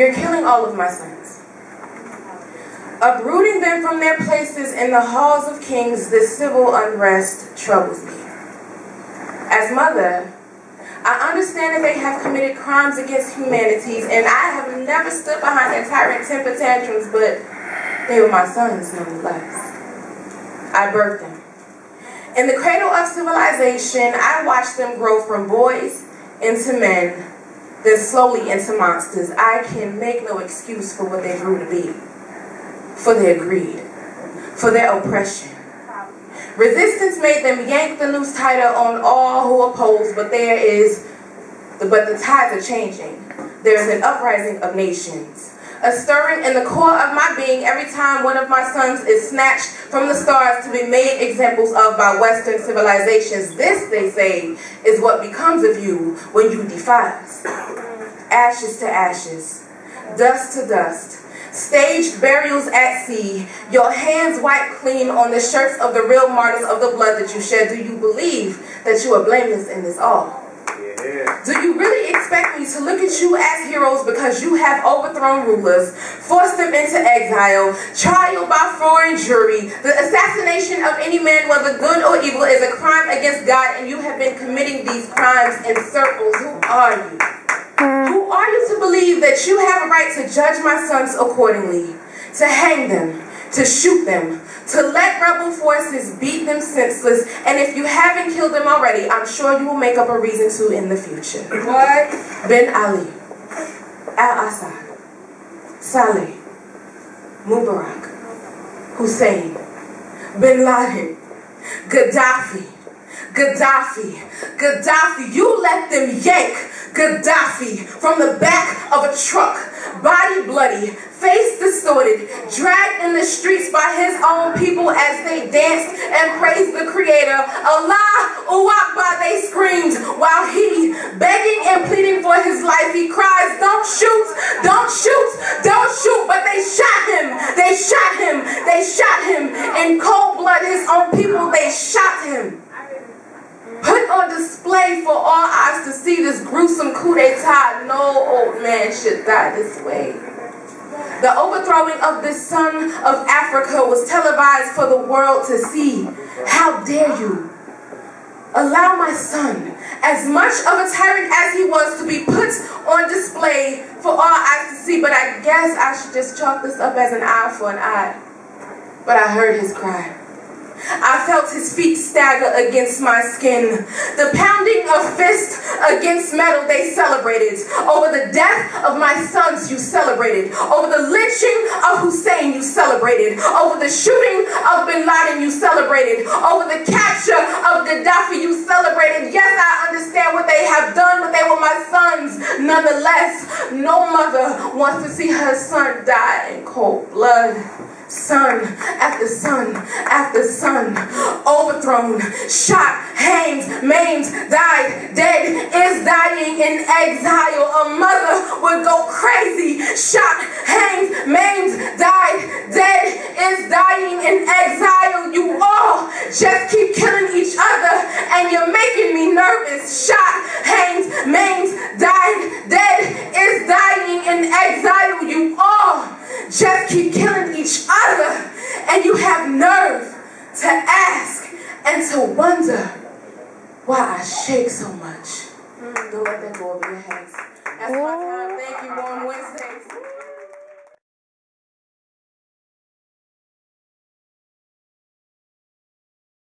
You're killing all of my sons. Uprooting them from their places in the halls of kings, this civil unrest troubles me. As mother, I understand that they have committed crimes against humanity, and I have never stood behind their tyrant temper tantrums, but they were my sons nonetheless. I birthed them. In the cradle of civilization, I watched them grow from boys into men, then slowly into monsters. I can make no excuse for what they grew to be, for their greed, for their oppression. Resistance made them yank the noose tighter on all who oppose, but the tides are changing. There is an uprising of nations, a stirring in the core of my being every time one of my sons is snatched from the stars to be made examples of by Western civilizations. This, they say, is what becomes of you when you defy us. Ashes to ashes, dust to dust, staged burials at sea, your hands wiped clean on the shirts of the real martyrs of the blood that you shed. Do you believe that you are blameless in this all? Yeah. Do you really expect me to look at you as heroes because you have overthrown rulers, forced them into exile, trial by foreign jury? The assassination of any man, whether good or evil, is a crime against God, and you have been committing these crimes in circles. Who are you? Who are you to believe that you have a right to judge my sons accordingly, to hang them, to shoot them, to let rebel forces beat them senseless, and if you haven't killed them already, I'm sure you will make up a reason to in the future? What? Ben Ali, Al-Assad, Saleh, Mubarak, Hussein, Bin Laden, Gadhafi, you let them yank Gadhafi from the back of a truck, body bloody, face distorted, dragged in the streets by his own people as they danced and praised the Creator. Allah Akbar, they screamed, while he, begging and pleading for his life, he cries, don't shoot, don't shoot, don't shoot, but they shot him, in cold blood, his own people, they shot him. Put on display for all eyes to see this gruesome coup d'etat. No old man should die this way. The overthrowing of this son of Africa was televised for the world to see. How dare you allow my son, as much of a tyrant as he was, to be put on display for all eyes to see? But I guess I should just chalk this up as an eye for an eye. But I heard his cry. I felt his feet stagger against my skin. The pounding of fist against metal, they celebrated. Over the death of my sons, you celebrated. Over the lynching of Hussein, you celebrated. Over the shooting of Bin Laden, you celebrated. Over the capture of Gadhafi, you celebrated. Yes, I understand what they have done, but they were my sons. Nonetheless, no mother wants to see her son die in cold blood. Son after son after son, overthrown, shot, hanged, maimed, died, dead, is dying in exile. A mother would go crazy. Shot, hanged, maimed, died, dead, is dying in exile. You all just keep killing each other, and you're making me nervous. Shot, hanged, maimed, died, dead, is dying in exile. You all just keep killing each other, and you have nerve to ask and to wonder why I shake so much. Don't let that go over your heads. That's why